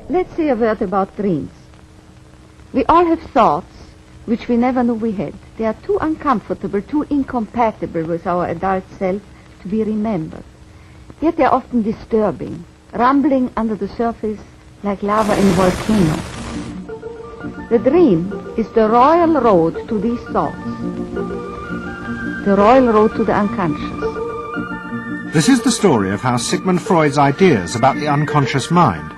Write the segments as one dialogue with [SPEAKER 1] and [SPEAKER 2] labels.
[SPEAKER 1] Let's say a word about dreams. We all have thoughts which we never knew we had. They are too uncomfortable, too incompatible with our adult self to be remembered. Yet they are often disturbing, rumbling under the surface like lava in a volcano. The dream is the royal road to these thoughts, the royal road to the unconscious.
[SPEAKER 2] This is the story of how Sigmund Freud's ideas about the unconscious mind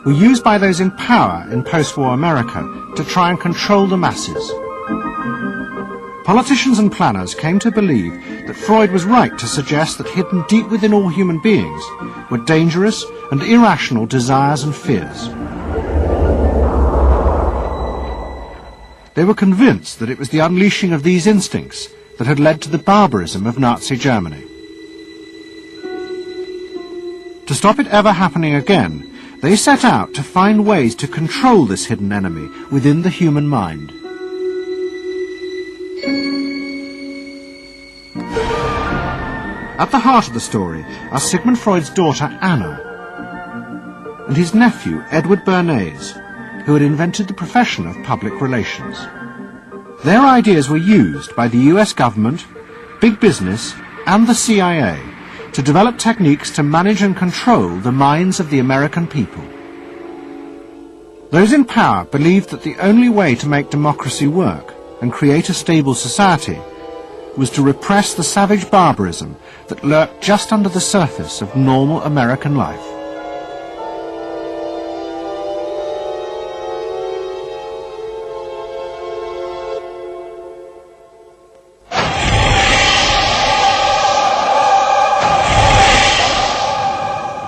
[SPEAKER 2] were used by those in power in post-war America to try and control the masses. Politicians and planners came to believe that Freud was right to suggest that hidden deep within all human beings were dangerous and irrational desires and fears. They were convinced that it was the unleashing of these instincts that had led to the barbarism of Nazi Germany. To stop it ever happening again, they set out to find ways to control this hidden enemy within the human mind. At the heart of the story are Sigmund Freud's daughter Anna and his nephew Edward Bernays, who had invented the profession of public relations. Their ideas were used by the US government, big business and the CIA to develop techniques to manage and control the minds of the American people. Those in power believed that the only way to make democracy work and create a stable society was to repress the savage barbarism that lurked just under the surface of normal American life.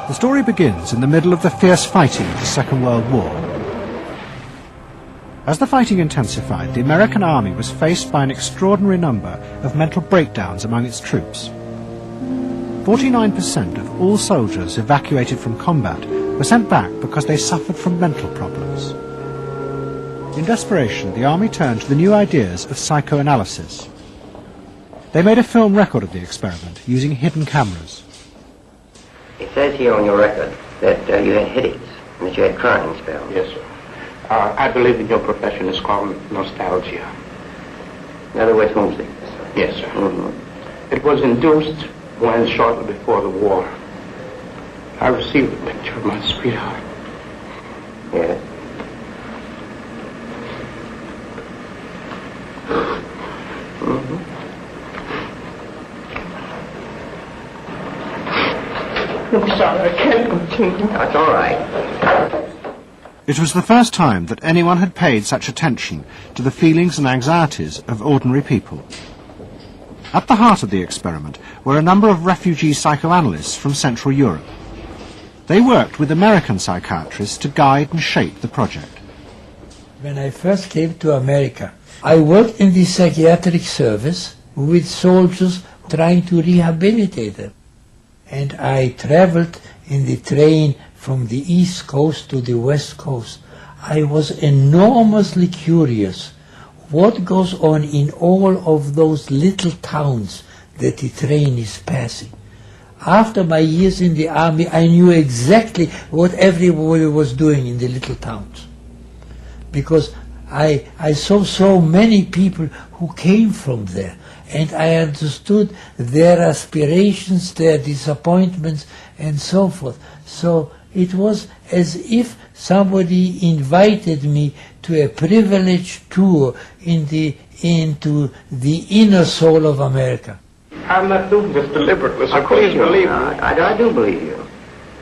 [SPEAKER 2] The story begins in the middle of the fierce fighting of the Second World War. As the fighting intensified, the American army was faced by an extraordinary number of mental breakdowns among its troops. 49% of all soldiers evacuated from combat were sent back because they suffered from mental problems. In desperation, the army turned to the new ideas of psychoanalysis. They made a film record of the experiment using hidden cameras.
[SPEAKER 3] It says here on your record that you had headaches and that you had crying spells.
[SPEAKER 4] Yes, sir. I believe in your profession is called nostalgia.
[SPEAKER 3] In other words, homesickness.
[SPEAKER 4] Yes, sir.
[SPEAKER 3] Mm-hmm.
[SPEAKER 4] It was induced when, shortly before the war, I received a picture of my sweetheart.
[SPEAKER 3] Yes. Mm-hmm.
[SPEAKER 4] I'm sorry, I can't continue.
[SPEAKER 3] That's all right.
[SPEAKER 2] It was the first time that anyone had paid such attention to the feelings and anxieties of ordinary people. At the heart of the experiment were a number of refugee psychoanalysts from Central Europe. They worked with American psychiatrists to guide and shape the project.
[SPEAKER 5] When I first came to America, I worked in the psychiatric service with soldiers trying to rehabilitate them. And I traveled in the train from the East Coast to the West Coast. I was enormously curious what goes on in all of those little towns that the train is passing. After my years in the army, I knew exactly what everybody was doing in the little towns. Because I saw so many people who came from there. And I understood their aspirations, their disappointments, and so forth. So it was as if somebody invited me to a privileged tour into the inner soul of America.
[SPEAKER 4] I'm not doing this deliberately, so please believe me.
[SPEAKER 3] I do believe you.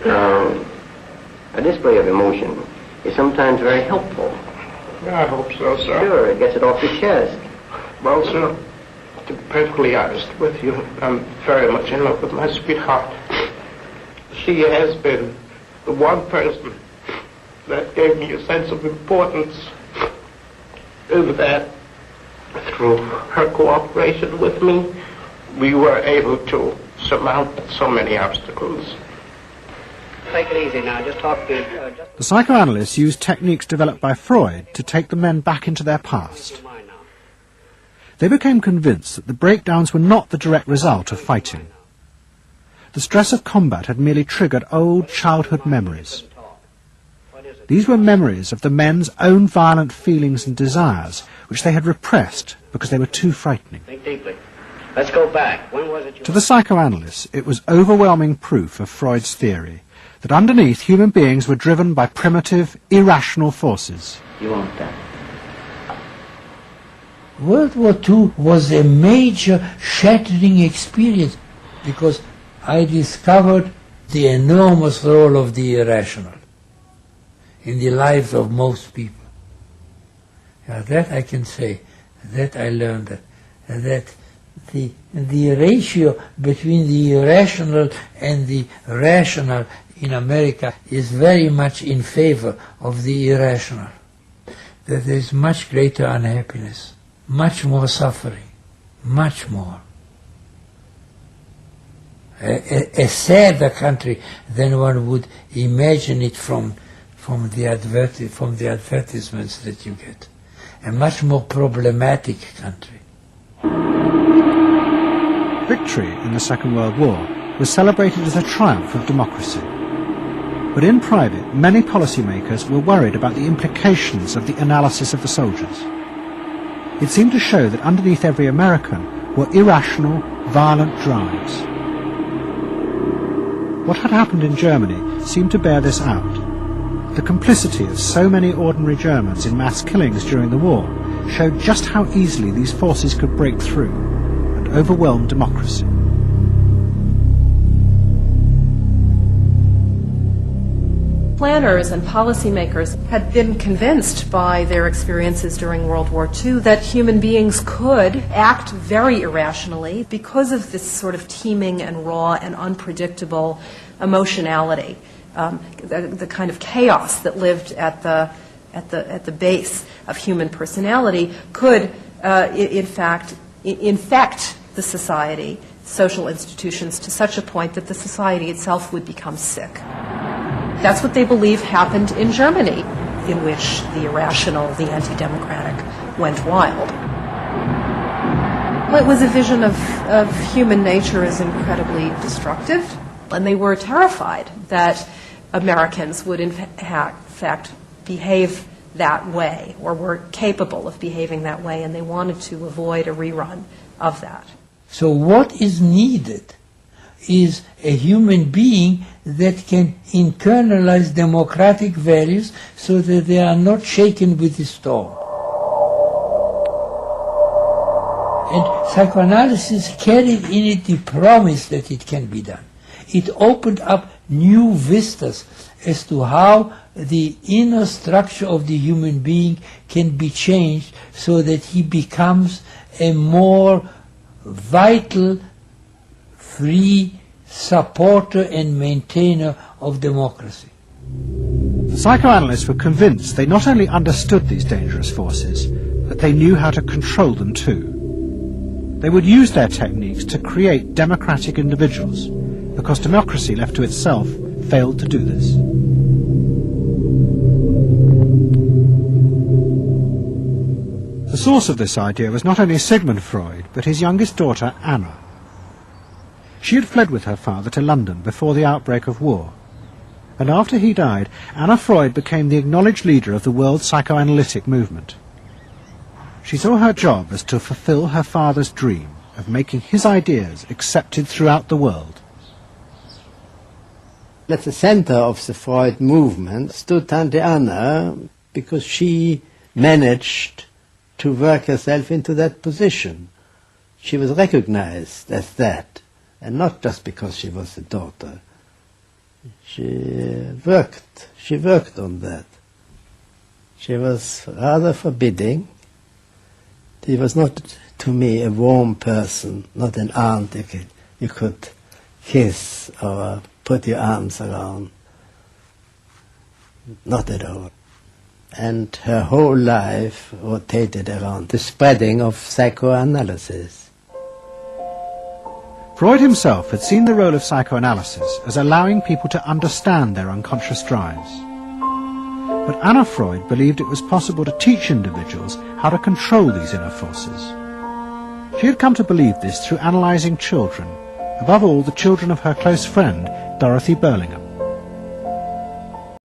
[SPEAKER 3] A display of emotion is sometimes very helpful.
[SPEAKER 4] I hope so, sir.
[SPEAKER 3] Sure, it gets it off your chest.
[SPEAKER 4] Well, sir, to be perfectly honest with you, I'm very much in love with my sweetheart. She has been the one person that gave me a sense of importance, and that through her cooperation with me, we were able to surmount so many obstacles.
[SPEAKER 3] Take it easy now, just talk to...
[SPEAKER 2] The psychoanalysts used techniques developed by Freud to take the men back into their past. They became convinced that the breakdowns were not the direct result of fighting. The stress of combat had merely triggered old childhood memories. These were memories of the men's own violent feelings and desires, which they had repressed because they were too frightening.
[SPEAKER 6] Think deeply. Let's go back. When was it you...
[SPEAKER 2] To the psychoanalysts, it was overwhelming proof of Freud's theory that underneath human beings were driven by primitive, irrational forces.
[SPEAKER 3] You want that?
[SPEAKER 5] World War II was a major shattering experience because I discovered the enormous role of the irrational in the lives of most people. That I can say, that I learned that the ratio between the irrational and the rational in America is very much in favor of the irrational. That there is much greater unhappiness, much more suffering, much more. A sadder country than one would imagine it from the advertisements that you get. A much more problematic country.
[SPEAKER 2] Victory in the Second World War was celebrated as a triumph of democracy. But in private, many policymakers were worried about the implications of the analysis of the soldiers. It seemed to show that underneath every American were irrational, violent drives. What had happened in Germany seemed to bear this out. The complicity of so many ordinary Germans in mass killings during the war showed just how easily these forces could break through and overwhelm democracy.
[SPEAKER 7] Planners and policymakers had been convinced by their experiences during World War II that human beings could act very irrationally because of this sort of teeming and raw and unpredictable emotionality, the kind of chaos that lived at the base of human personality could, in fact, infect the society, social institutions, to such a point that the society itself would become sick. That's what they believe happened in Germany, in which the irrational, the anti-democratic, went wild. Well, it was a vision of human nature as incredibly destructive, and they were terrified that Americans would in fact behave that way, or were capable of behaving that way, and they wanted to avoid a rerun of that.
[SPEAKER 5] So what is needed is a human being that can internalize democratic values so that they are not shaken with the storm. And psychoanalysis carried in it the promise that it can be done. It opened up new vistas as to how the inner structure of the human being can be changed so that he becomes a more vital, free supporter and maintainer of democracy.
[SPEAKER 2] The psychoanalysts were convinced they not only understood these dangerous forces, but they knew how to control them too. They would use their techniques to create democratic individuals, because democracy left to itself failed to do this. The source of this idea was not only Sigmund Freud, but his youngest daughter, Anna. She had fled with her father to London before the outbreak of war, and after he died, Anna Freud became the acknowledged leader of the world psychoanalytic movement. She saw her job as to fulfill her father's dream of making his ideas accepted throughout the world.
[SPEAKER 8] At the center of the Freud movement stood Tante Anna, because she managed to work herself into that position. She was recognized as that, and not just because she was a daughter. She worked on that. She was rather forbidding. She was not, to me, a warm person, not an aunt you could kiss or put your arms around. Not at all. And her whole life rotated around the spreading of psychoanalysis.
[SPEAKER 2] Freud himself had seen the role of psychoanalysis as allowing people to understand their unconscious drives. But Anna Freud believed it was possible to teach individuals how to control these inner forces. She had come to believe this through analysing children, above all the children of her close friend, Dorothy Burlingham.